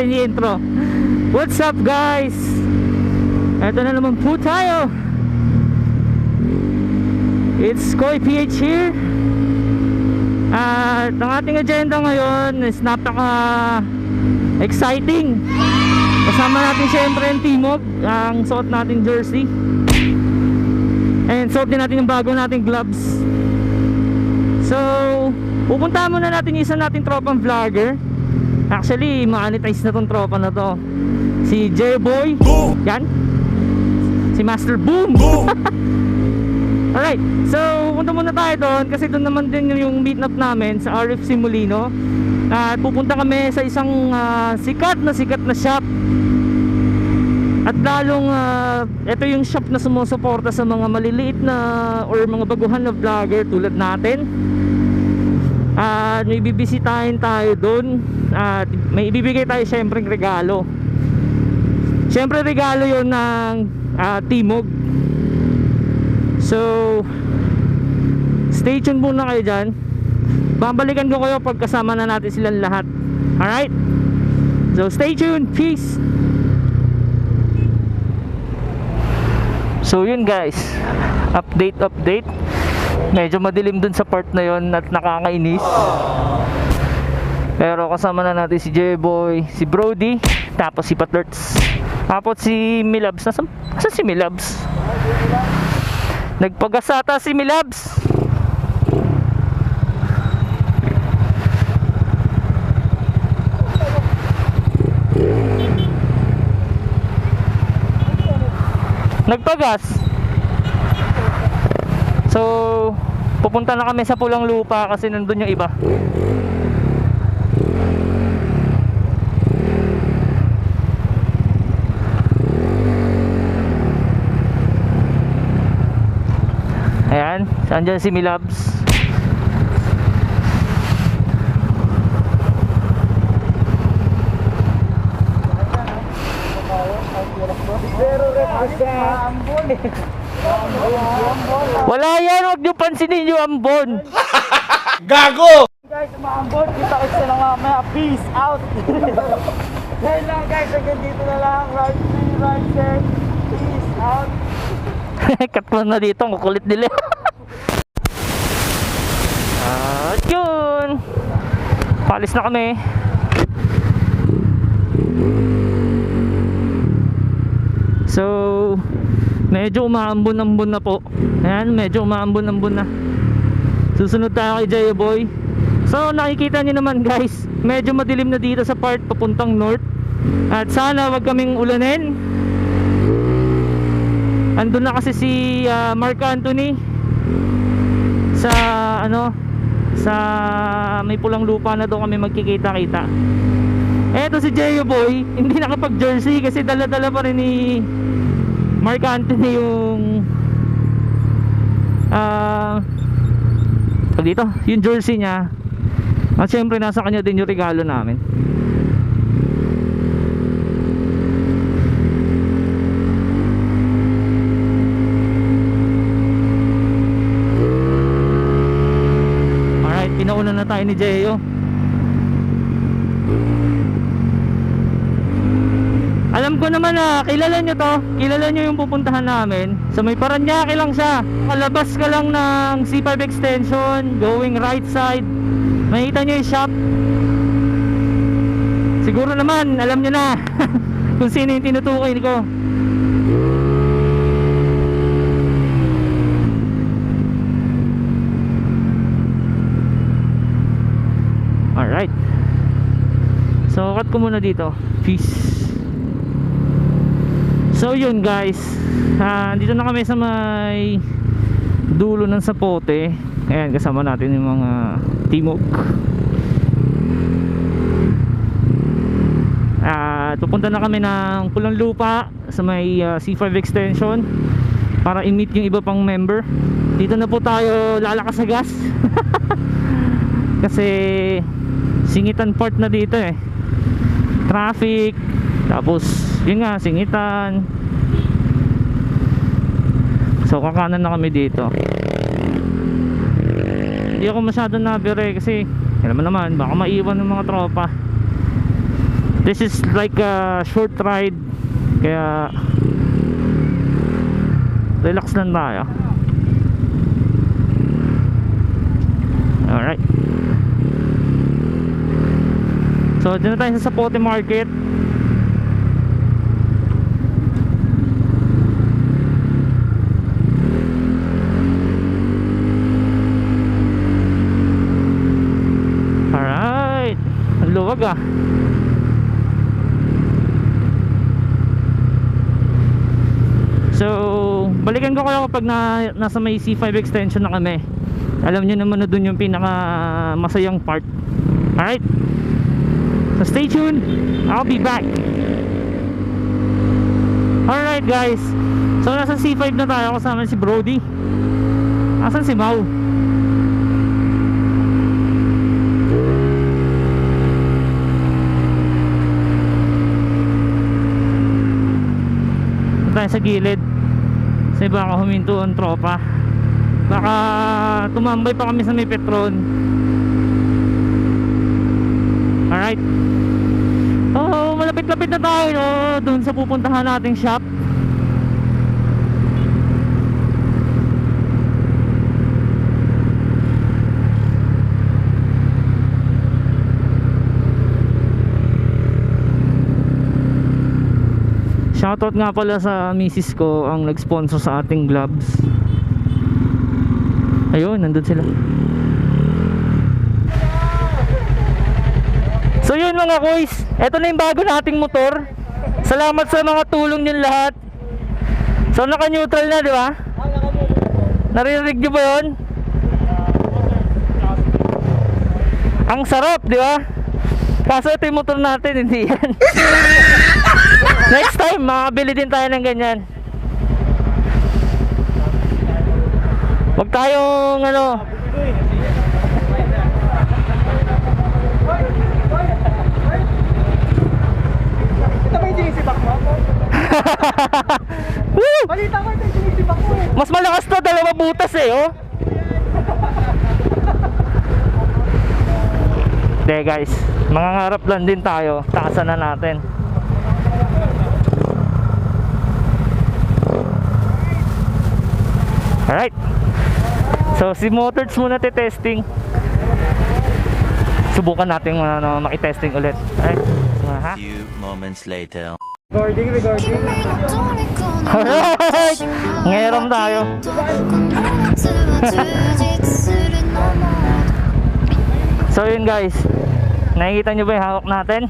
natin yung intro. What's up guys? Eto na naman po tayo. It's Koy PH here. At ang ating agenda ngayon is napaka-exciting. Kasama natin syempre yung Timog, ang suot nating jersey. And suot din natin yung bago nating gloves. So, pupuntahan muna natin yung isa nating tropang vlogger. Actually, ma-monetize na tong tropa na to. Si J-Boy. Yan. Si Master Boom. Alright, so punta muna tayo doon kasi doon naman din yung meet up namin sa RFC Molino. At pupunta kami sa isang sikat na shop. At lalong ito yung shop na sumusuporta sa mga maliliit na or mga baguhan na vlogger tulad natin. At may bibisitahin tayo doon. At may ibibigay tayo syempre regalo. Syempre regalo yon ng Timog. So stay tuned muna kayo dyan. Babalikan ko kayo pag kasama na natin silang lahat. Alright, so stay tuned, peace. So yun guys, update. Medyo madilim dun sa part na yon at nakakainis. Pero kasama na natin si J-Boy, si Brody, tapos si Patlerts, tapos si Milabs. Nasaan si Milabs? Nagpagasata si Milabs. Nagpagas. So pupunta na kami sa Pulang Lupa kasi nandun yung iba. Ayan, saan dyan si Milabs? Wala yan, huwag nyo pansinin yung ambon. Gago! Guys, umaambon, kita ko sila mamaya. Peace out. Dahil lang guys, hanggang dito na lang. Right there. Peace out. Katlo na dito, ang kukulit nila. At yun, palis na kami. So medyo umaambon-ambon na po. Ayan, medyo umaambon-ambon na. Susunod tayo kay J-Boy. So nakikita niyo naman guys, medyo madilim na dito sa part papuntang north. At sana wag kaming ulanin. Andun na kasi si Mark Anthony sa sa may Pulang Lupa na doon kami magkikita-kita. Eto si J-Boy, hindi nakapag jersey kasi dala-dala pa rin ni Mark Anthony yung dito, yung jersey niya. At syempre nasa kanya din yung regalo namin. Alright, pinauna na tayo ni Jeyo. Alam ko naman na kilala nyo to. Kilala nyo yung pupuntahan namin. So may Paranaque lang siya. Kalabas ka lang ng C5 extension, going right side, makita nyo yung shop. Siguro naman alam nyo na kung sino yung tinutukoy ko. Alright, so cut ko muna dito. Peace. So yun guys, dito na kami sa may dulo ng Sapote. Ayan, kasama natin yung mga Timog. Pupunta na kami ng Pulang Lupa sa may C5 extension para i-meet yung iba pang member. Dito na po tayo lalakas sa gas. Kasi singitan part na dito eh, traffic. Tapos yun nga, singitan. So kakanan na kami dito. Hindi ako masyadong nabire kasi alam mo naman, baka maiwan ng mga tropa. This is like a short ride, kaya relax lang tayo. Alright. So dito na tayo sa Zapote Market. Alright. Ang luwag ah. So balikan ko kayo kapag nasa may C5 extension na kami. Alam niyo naman na dun yung pinaka masayang part. Alright. So stay tuned. I'll be back. Alright guys. So nasa C5 na tayo, kasama si Brody. Asan si Mau? Tayo sa gilid. Kasi baka huminto ang tropa. Baka tumambay pa kami sa may Petron. Alright. Oh, malapit-lapit na tayo, no? Doon sa pupuntahan nating shop. Shoutout nga pala sa misis ko, ang nag-sponsor sa ating gloves. Ayun, nandun sila. So yun mga kuys, eto na yung bago nating motor. Salamat sa mga tulong nyo lahat. So naka-neutral na, di ba? Naririnig nyo ba yun? Ang sarap, di ba? Kaso ito yung motor natin, hindi yan. Next time, makabili din tayo ng ganyan. Huwag tayong ano. Ito ba yung sinisibak mo? Balita ko ito yung sinisibak mo. Mas malakas to, 2 butas eh, oh. Hindi guys, mangangarap lang din tayo. Taasan na natin. Alright. So si Motorz muna testing. Subukan natin makitesting ulit. Alright. Ha? Few moments later. Recording. Alright. Ngayon tayo. So yun guys, nakikita nyo ba yung hawak natin?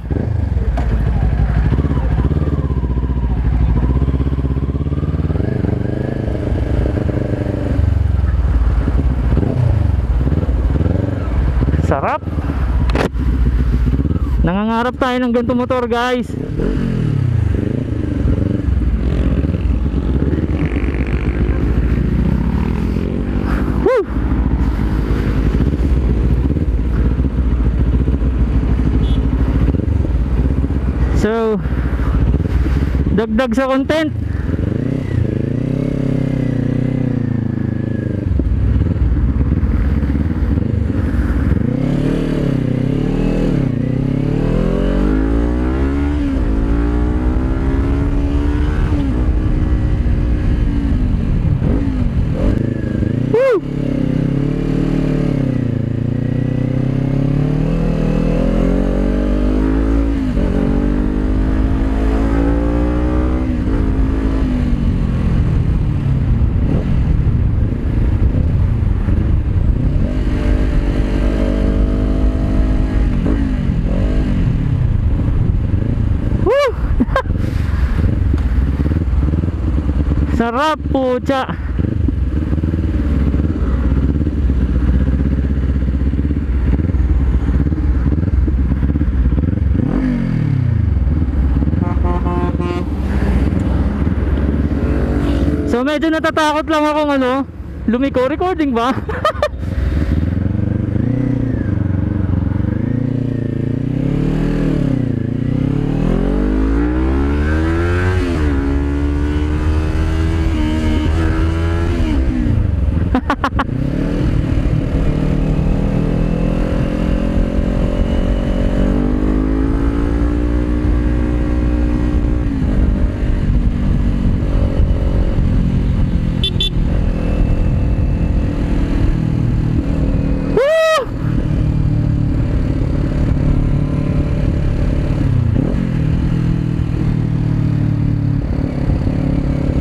Sarap. Nangangarap tayo ng ganito motor guys. Woo! So dagdag sa content. Sarap po, tsa. So medyo natatakot lang akong lumiko. Recording ba?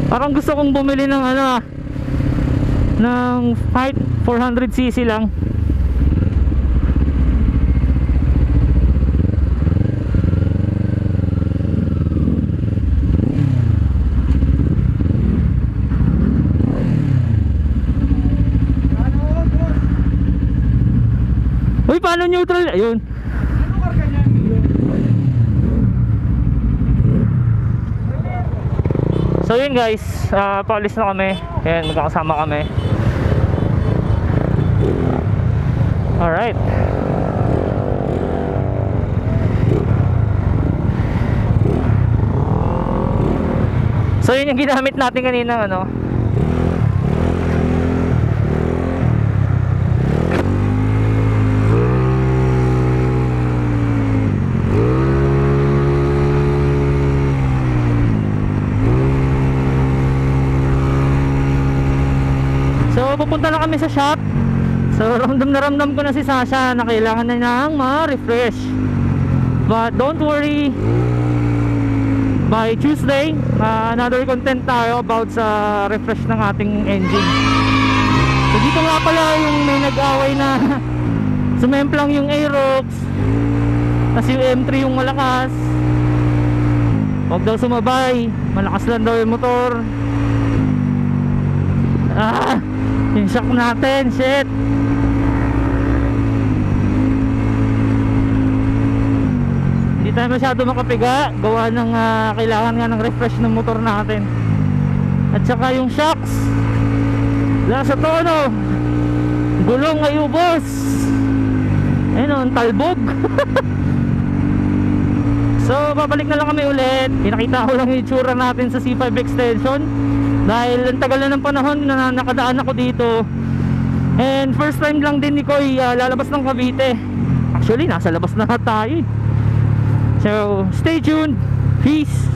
Parang gusto kong bumili ng ano, ng Fight 400cc lang. Uy, paano neutral? Ayun. Ano karga niya? So yun guys, paalis na kami. Ayan, magkakasama kami. Alright. So yun yung ginamit natin kanina, ano. So pupunta na kami sa shop. So ramdam na ramdam ko na si Sasha na kailangan na niyang ma-refresh. But don't worry, by Tuesday, another content tayo about sa refresh ng ating engine. So dito nga pala yung may nag-away na sumemplang yung Aerox, kasi yung M3 yung malakas. Huwag daw sumabay, malakas lang daw yung motor. Yung shock natin, shit. Hindi tayo masyado makapiga, gawa ng kailangan nga ng refresh ng motor natin. At saka yung shocks, wala sa tono, gulong ay ubos. Ayun o, ang talbog. So babalik na lang kami ulit. Pinakita ko lang yung itsura natin sa C5 extension, dahil ang tagal na ng panahon na nakadaan ako dito. And first time lang din ni Koy lalabas ng Cavite. Actually nasa labas na tayo. So stay tuned. Peace.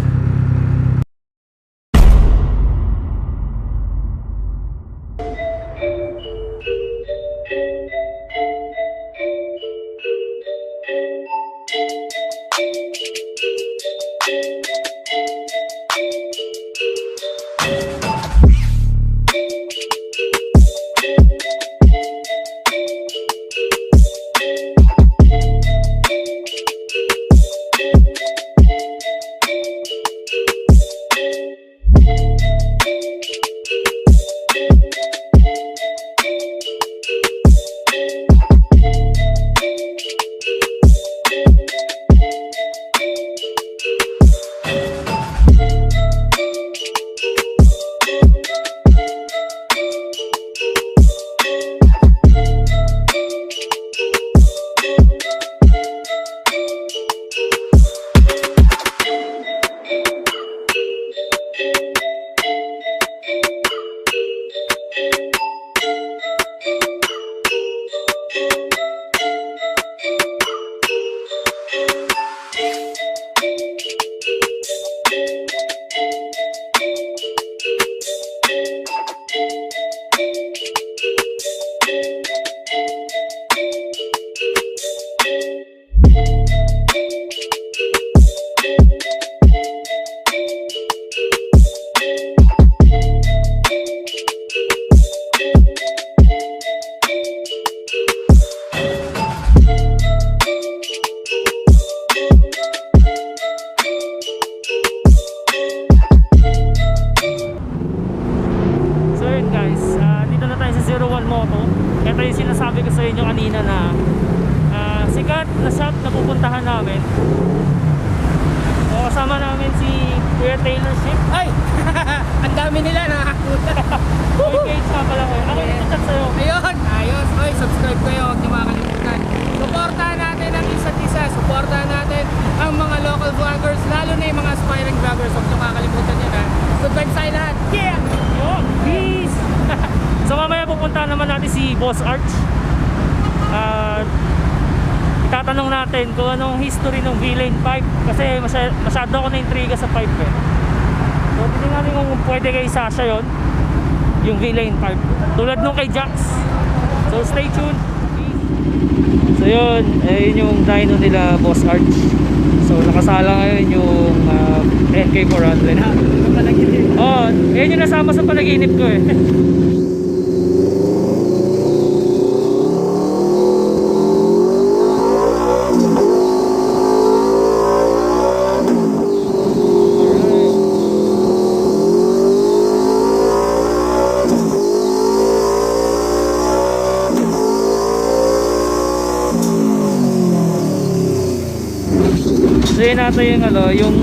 sikat na shop na pupuntahan namin. O, kasama namin si Kuya Taylor Ship. Ay! Ang dami nila nakakuta. Okay, siya pala ko. Ako yung chat sa'yo. Ayun! Ayos! Oy, subscribe kayo. Huwag niyo makakalimutan. Supportahan natin ang isa't isa. Supportahan natin ang mga local vloggers, lalo na yung mga aspiring vloggers. Huwag niyo makakalimutan yun, ha. Good vibes tayo lahat. Yeah! Yun, peace! So mamaya pupunta naman natin si Boss Arch. Itatanong natin kung anong history ng V-Lane 5 kasi masyado ako na-intriga sa 5 eh. So tingnan natin kung pwede kay Sasha yun, yung V-Lane 5 tulad nung kay Jax. So stay tuned. So yun, ayun yung dyno nila Boss Arch. So So nakasala ngayon yung NK400. Oh, yan yung nasama sa panaginip ko eh. So yun natin yung ano, yung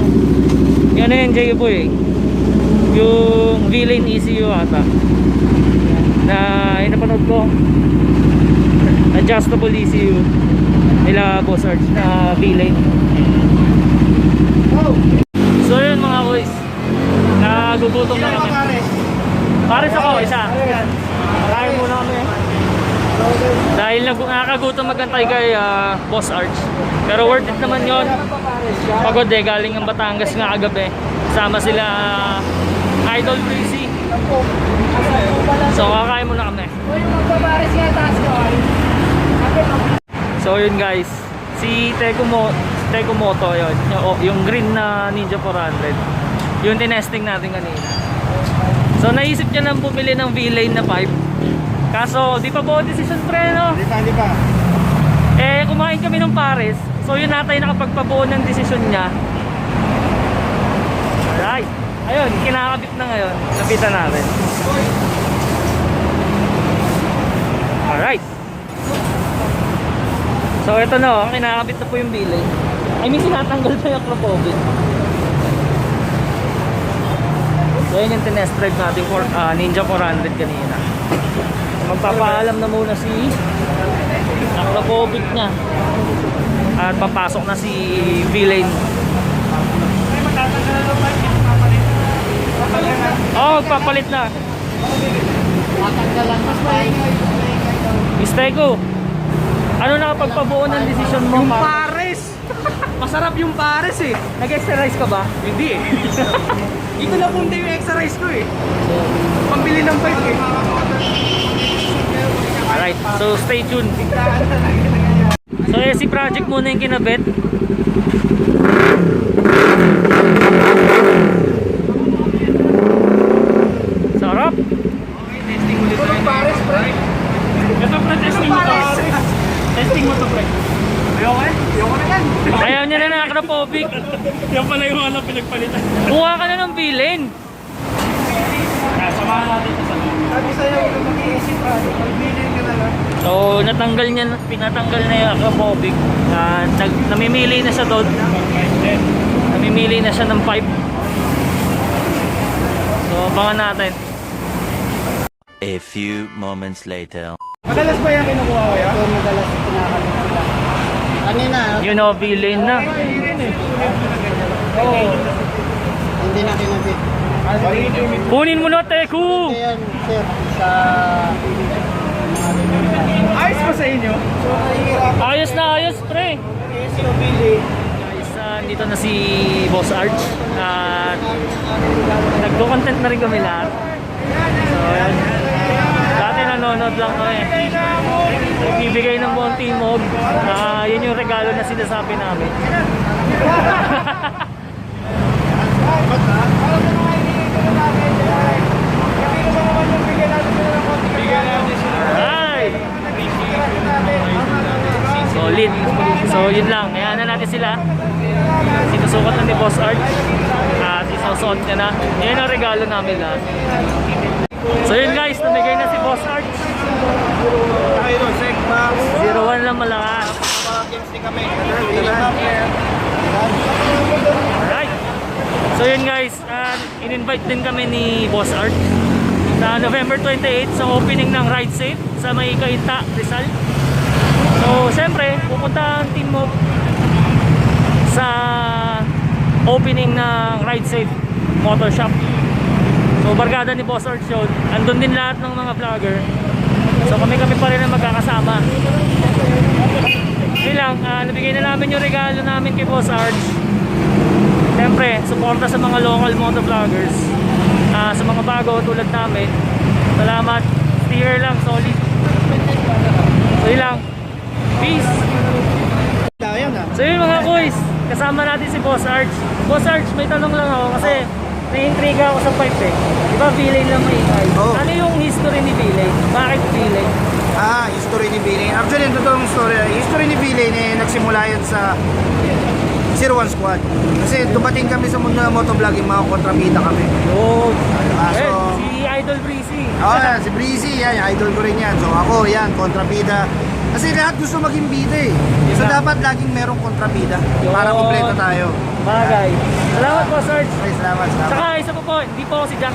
ano yung J-Boy, yung V-Lane ECU ata na yung napanood ko, adjustable ECU nila Boss Arch na V-Lane. So yun mga boys, nagugutom na kami. Pares ako, isa. Kakain muna kami dahil nakakagutom magantay kay Boss Arch. Pero worth it naman yon. Pagod eh, galing ng Batangas nga kagabi. Sama sila Idol Breezy. So kakain muna kami. So yun guys, si Teko Moto yun, yung green na Ninja 400. Yung tinesting natin kanina. So naisip niya lang bumili ng V-Lane na 5. Kaso di pa buo decision pre, no? Di pa. Eh kumain kami ng pares. So yun natin nakapagpabuo ng desisyon niya. Alright. Ayun, kinakabit na ngayon. Napitan natin. Alright. So ito na, kinakabit na po yung bilay. I mean, sinatanggal na yung Kropovin. So yun yung tinest drive natin for Ninja 400 kanina. Magpapaalam na muna si Kropovin niya. At papasok na si V-Lane. Oh, magpapalit na. Mistake ko. Ano nakapagpabuo ng desisyon mo? Yung pares! Masarap yung pares eh. Nag-exercise ka ba? Hindi eh. Ito na punta yung extra rice ko eh. Pambili ng bike eh. Alright, so stay tuned. So si project muna yung kinabit. Sarap. Ito ng pares, pre. Ito pre, testing mo to. Testing mo to pre. Ayoko na yan. Ayaw niya na nakakropovic. Yan pala yung ano pinagpalitan. Kuha ka na ng V-Lane. Samahan natin ito sa loob. Sabi sa'yo, huwag kang mag-iisip pa. Magbili ka na lang. So pinatanggal na yung akropovic. Namimili na siya doon. Namimili na siya ng 5. So abangan natin. A few moments later. Madalas ba yan kinukuha ko yan? Ito madalas kinakalimutan. Kanina, You know, V-Lane na. oo. Hindi na kinabit. Kunin mo na, Teku! Yan, sir, sa... Ayos ba sa inyo? So, nahihirap. Ayos na ayos, pre! Yes, yung bili. Guys, dito na si Boss Arch. At nagko-content na rin kami lahat. So, yan. Dati nanonood lang kami. Nagbibigay ng buong timog. Yun yung regalo na sinasabi namin. Ay! Solid. So yun lang. Kaya na natin sila. Sinusukat na ni Boss Arch. At isusuot ka na. Yan ang regalo namin lahat. So yun guys, namigay na si Boss Arch. Tayo, check box. 01 lang malakas. Games din kami. Alright. So yun guys, in-invite din kami ni Boss Arch sa November 28 sa opening ng Ride Safe sa may Cainta, Rizal. So syempre, pupunta ang team mo sa opening ng Ride Safe Motor Shop. So barkada ni Boss Arch yun. Andun din lahat ng mga vlogger. So kami pa rin ang magkakasama. Yun lang, nabigay na namin yung regalo namin kay Boss Arch. Siyempre, suporta sa mga local motor vloggers. Sa mga bago tulad namin. Salamat. Sticker lang, solid. So yun lang. Peace. Tayo na. So yun mga boys, kasama natin si Boss Arch. Boss Arch, may tanong lang ako kasi nai-intriga ako sa pipe eh. Di ba V-Lane lang maingay? Oo. Ano yung history ni V-Lane? Bakit V-Lane? History ni V-Lane. Actually, yung totoong story, history ni V-Lane nagsimula yan sa 01 Squad. Kasi dumating kami sa mundo ng motovlogging, mga kontrabida kami. Yun. So, Si Idol Breezy. yan, si Breezy, yan, idol ko rin yan. So ako, yan, kontrabida. Kasi lahat gusto maging bida eh. So na. dapat laging merong kontrabida Yun. para kompleto tayo. Bagay. Salamat po, Sarge. Ay, salamat. Saka isa po po, hindi po ako si Jax.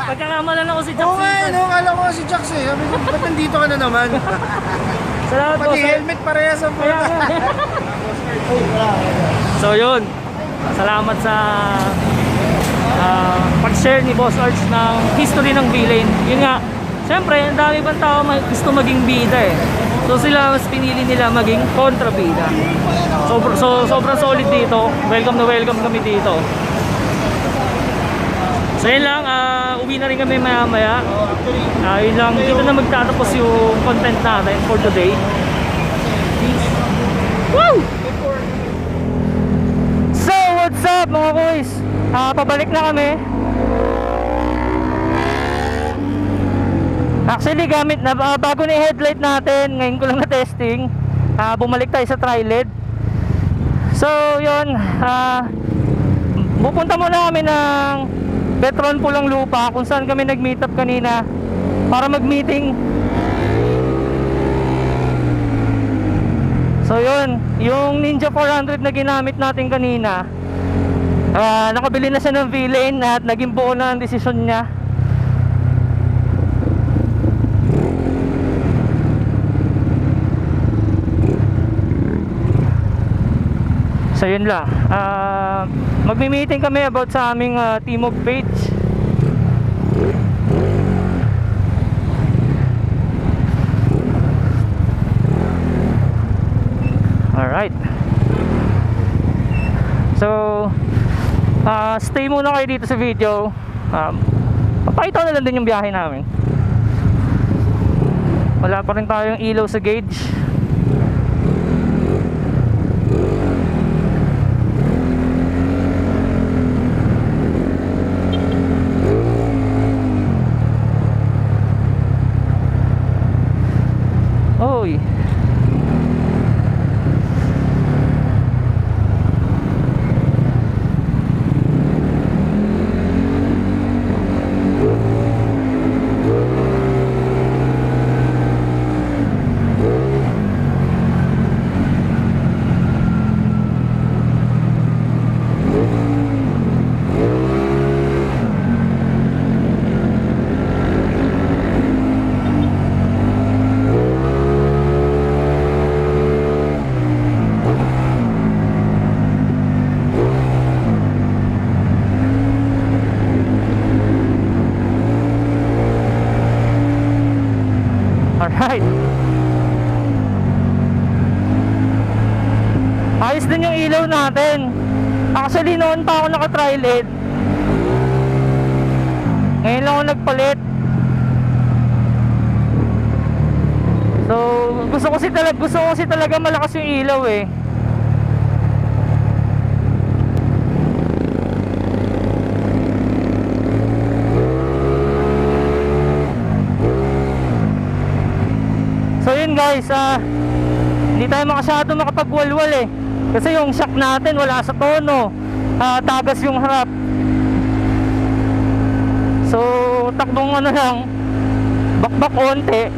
Pagkakamalan ako si Jax. Oo nga, minsan. no, kala ko si Jax eh. Sabi ko, ba't nandito ka na naman? Salamat po, Pati Sarge. helmet parehas ang Kaya nga. So yun, salamat sa pag-share ni Boss Arch ng history ng V-Lane. Yun nga, syempre, ang dami pang tao gusto maging bida eh. So sila, mas pinili nila maging kontrabida. Sobrang solid dito. Welcome na welcome kami dito. So yun lang, uwi na rin kami maya maya. Yun lang, dito na magtatapos yung content natin for today. Woo! So, what's up mga boys? Pabalik na kami. Actually, gamit na bago na yung headlight natin. Ngayon ko lang na testing. Bumalik tayo sa tri-led. So, yun. Pupunta muna kami ng Petron Pulang Lupa kung saan kami nag-meet up kanina para mag-meeting. So yun, yung Ninja 400 na ginamit natin kanina, nakabili na siya ng V-Lane at naging buo na ang desisyon niya. So yun lang, magmi-meeting kami about sa aming Timog page. Alright. So stay muna kayo dito sa video. Papakita ko na lang din yung biyahe namin. Wala pa rin tayong ilaw sa gauge. Oy. Alright. Ayos din yung ilaw natin. Actually noon pa ako naka-tri-led. Ngayon lang ako nagpalit. So gusto ko kasi talaga malakas yung ilaw eh. So yun guys, hindi tayo masyado makapagwalwal eh. Kasi yung shock natin wala sa tono, tagas yung harap. So takbong ano lang, bakbak onte.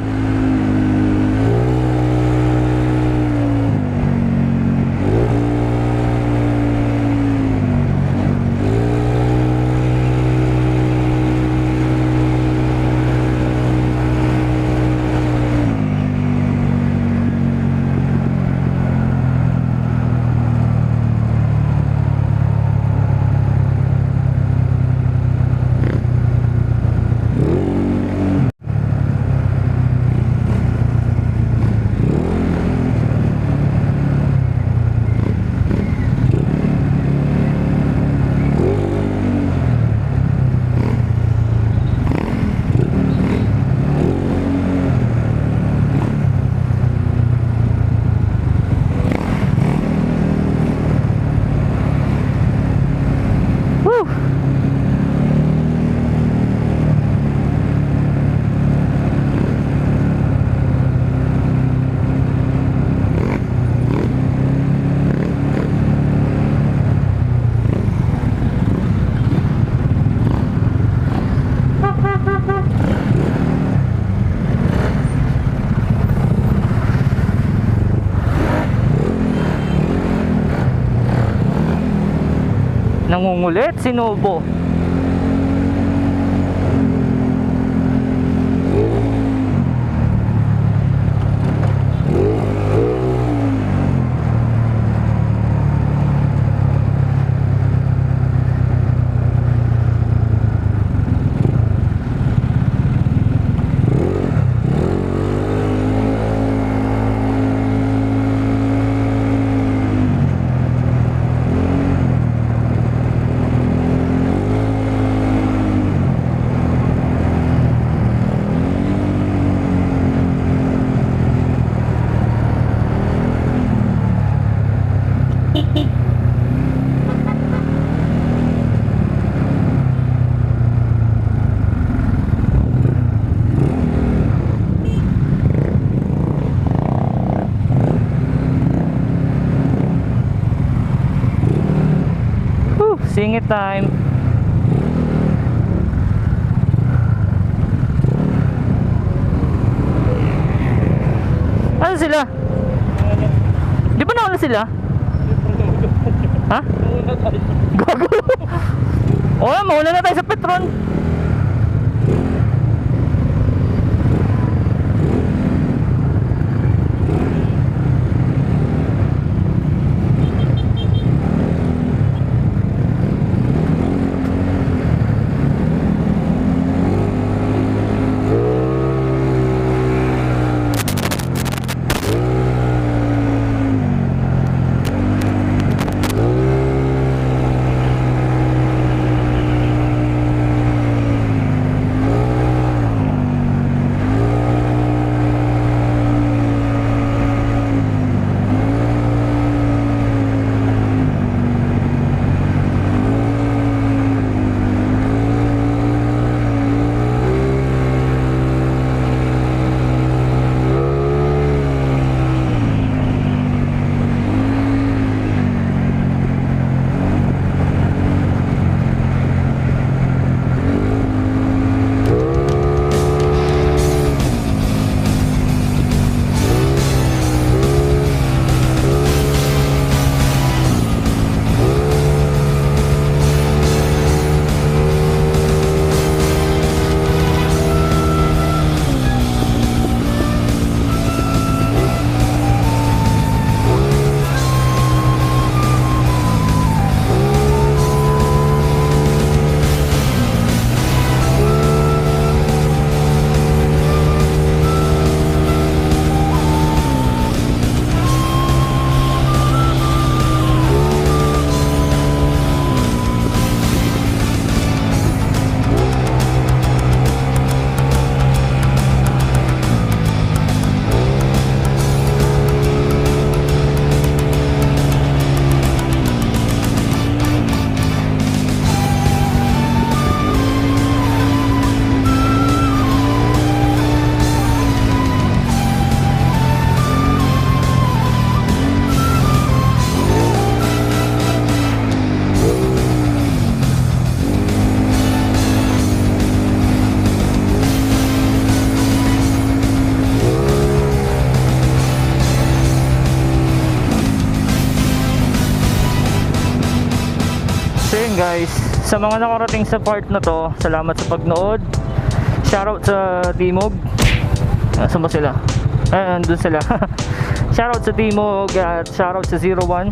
nangungulit si Nobo. Singit time. Ano sila? Di ba nauna sila? Ha? Gago. Oo, mauna na tayo sa Petron. So yun guys, sa mga nakarating sa part na to, salamat sa pagnood. Shoutout sa Timog. Saan ba sila? Andun sila. Shoutout sa Timog at shoutout sa 01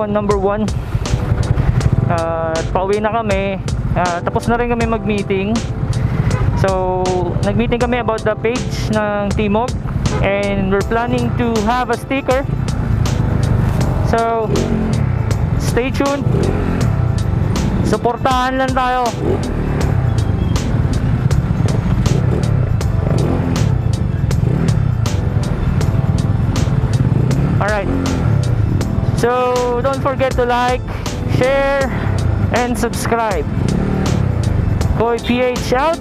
number 1. At pauwi na kami. Tapos na rin kami mag-meeting. So nag-meeting kami about the page ng Timog, and we're planning to have a sticker. So stay tuned. Suportahan lang tayo. Alright. So don't forget to like, share, and subscribe. Koy PH out.